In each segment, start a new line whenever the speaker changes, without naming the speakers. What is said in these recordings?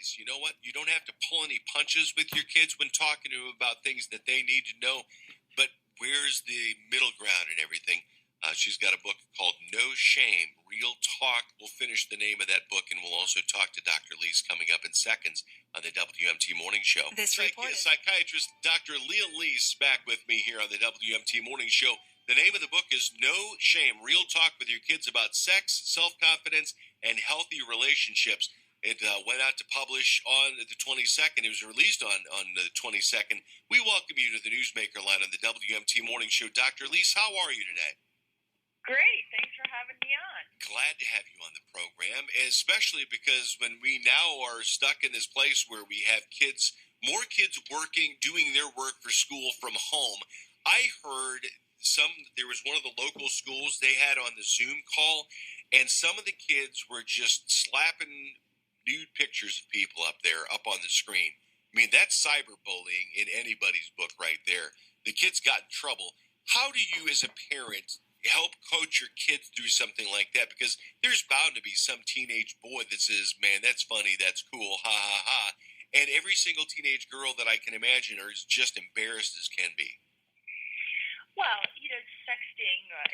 Lease. You know what? You don't have to pull any punches with your kids when talking to them about things that they need to know. But where's the middle ground and everything? She's got a book called No Shame, Real Talk. We'll finish the name of that book, and we'll also talk to Dr. Lease coming up in seconds on the WMT Morning Show. Psychiatrist Dr. Leah Lease back with me here on the WMT Morning Show. The name of the book is No Shame, Real Talk with your kids about sex, self-confidence, and healthy relationships. It went out to publish on the 22nd. It was released on the 22nd. We welcome you to the Newsmaker line on the WMT Morning Show. Dr. Lease, how are you today?
Great. Thanks for having me on.
Glad to have you on the program, especially because when we now are stuck in this place where we have kids, more kids working, doing their work for school from home. I heard there was one of the local schools they had on the Zoom call, and some of the kids were just slapping nude pictures of people up there, up on the screen. I mean, that's cyberbullying in anybody's book right there. The kids got in trouble. How do you, as a parent, help coach your kids through something like that? Because there's bound to be some teenage boy that says, man, that's funny, that's cool, ha, ha, ha. And every single teenage girl that I can imagine is just embarrassed as can be.
Well, sexting, or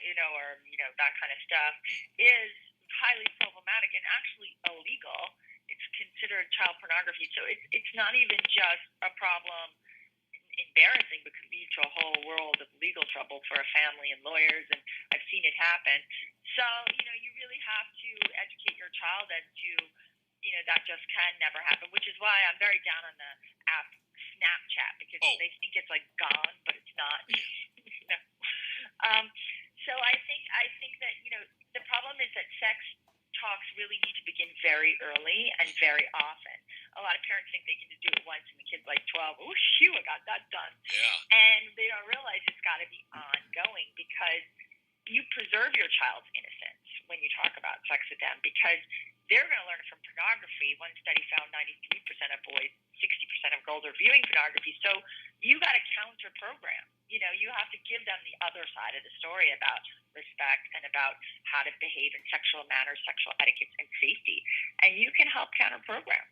that kind of stuff is highly problematic and actually illegal. It's considered child pornography. So it's not even just a problem embarrassing, but could lead to a whole world of legal trouble for a family and lawyers, and I've seen it happen. So, you really have to educate your child as to, that just can never happen, which is why I'm very down on the app Snapchat, because they think it's like gone, but it's not. So I think that, the problem is that sex talks really need to begin very early and very often. A lot of parents think they can just do it once and the kid's like 12. Oh, shoot, I got that done.
Yeah.
And they don't realize it's got to be ongoing, because you preserve your child's innocence when you talk about sex with them, because they're going to learn it from pornography. One study found 93% of boys, 60% of girls are viewing pornography. So you got to counter program. You have to give them the other side of the story about respect and about how to behave in sexual manners, sexual etiquette, and safety. And you can help counter program.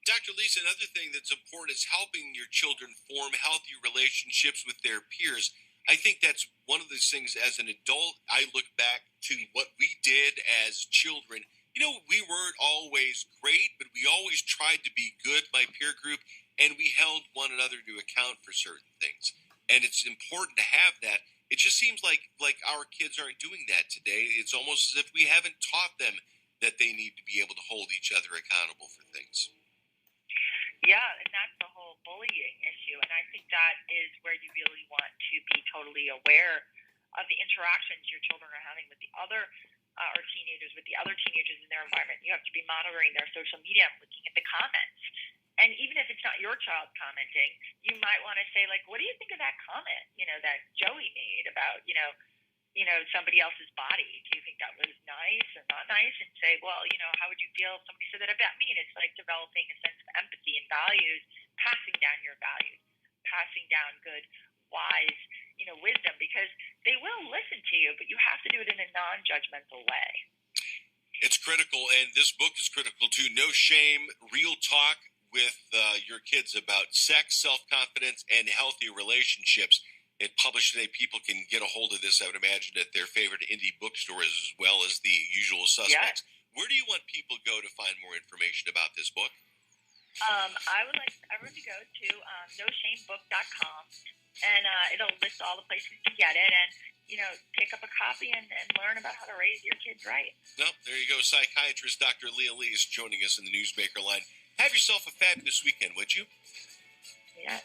Dr. Lisa, another thing that's important is helping your children form healthy relationships with their peers. I think that's one of those things as an adult. I look back to what we did as children. We weren't always great, but we always tried to be good, my peer group, and we held one another to account for certain things. And it's important to have that. It just seems like our kids aren't doing that today. It's almost as if we haven't taught them that they need to be able to hold each other accountable for things.
Yeah, and that's the whole bullying issue. And I think that is where you really want to be totally aware of the interactions your children are having with the other or teenagers, with the other teenagers in their environment. You have to be monitoring their social media and looking at the comments. And even if it's not your child commenting, you might want to say, like, what do you think of that comment, that Joey made about, somebody else's body? Do you think that was nice or not nice? And say, well, how would you feel if somebody said that about me? And it's like developing a sense of empathy and values, passing down your values, passing down good, wise, wisdom, because they will listen to you, but you have to do it in a non-judgmental way.
It's critical, and this book is critical too. No Shame, Real Talk with your kids about sex, self-confidence, and healthy relationships. It published today. People can get a hold of this, I would imagine, at their favorite indie bookstores as well as the usual suspects. Yeah. Where do you want people to go to find more information about this book?
I would like everyone to go to noshamebook.com, and it'll list all the places to get it, and pick up a copy and learn about how to raise your kids right.
Well, there you go. Psychiatrist Dr. Leah Lease joining us in the Newsmaker line. Have yourself a fabulous weekend, would you?
Yeah.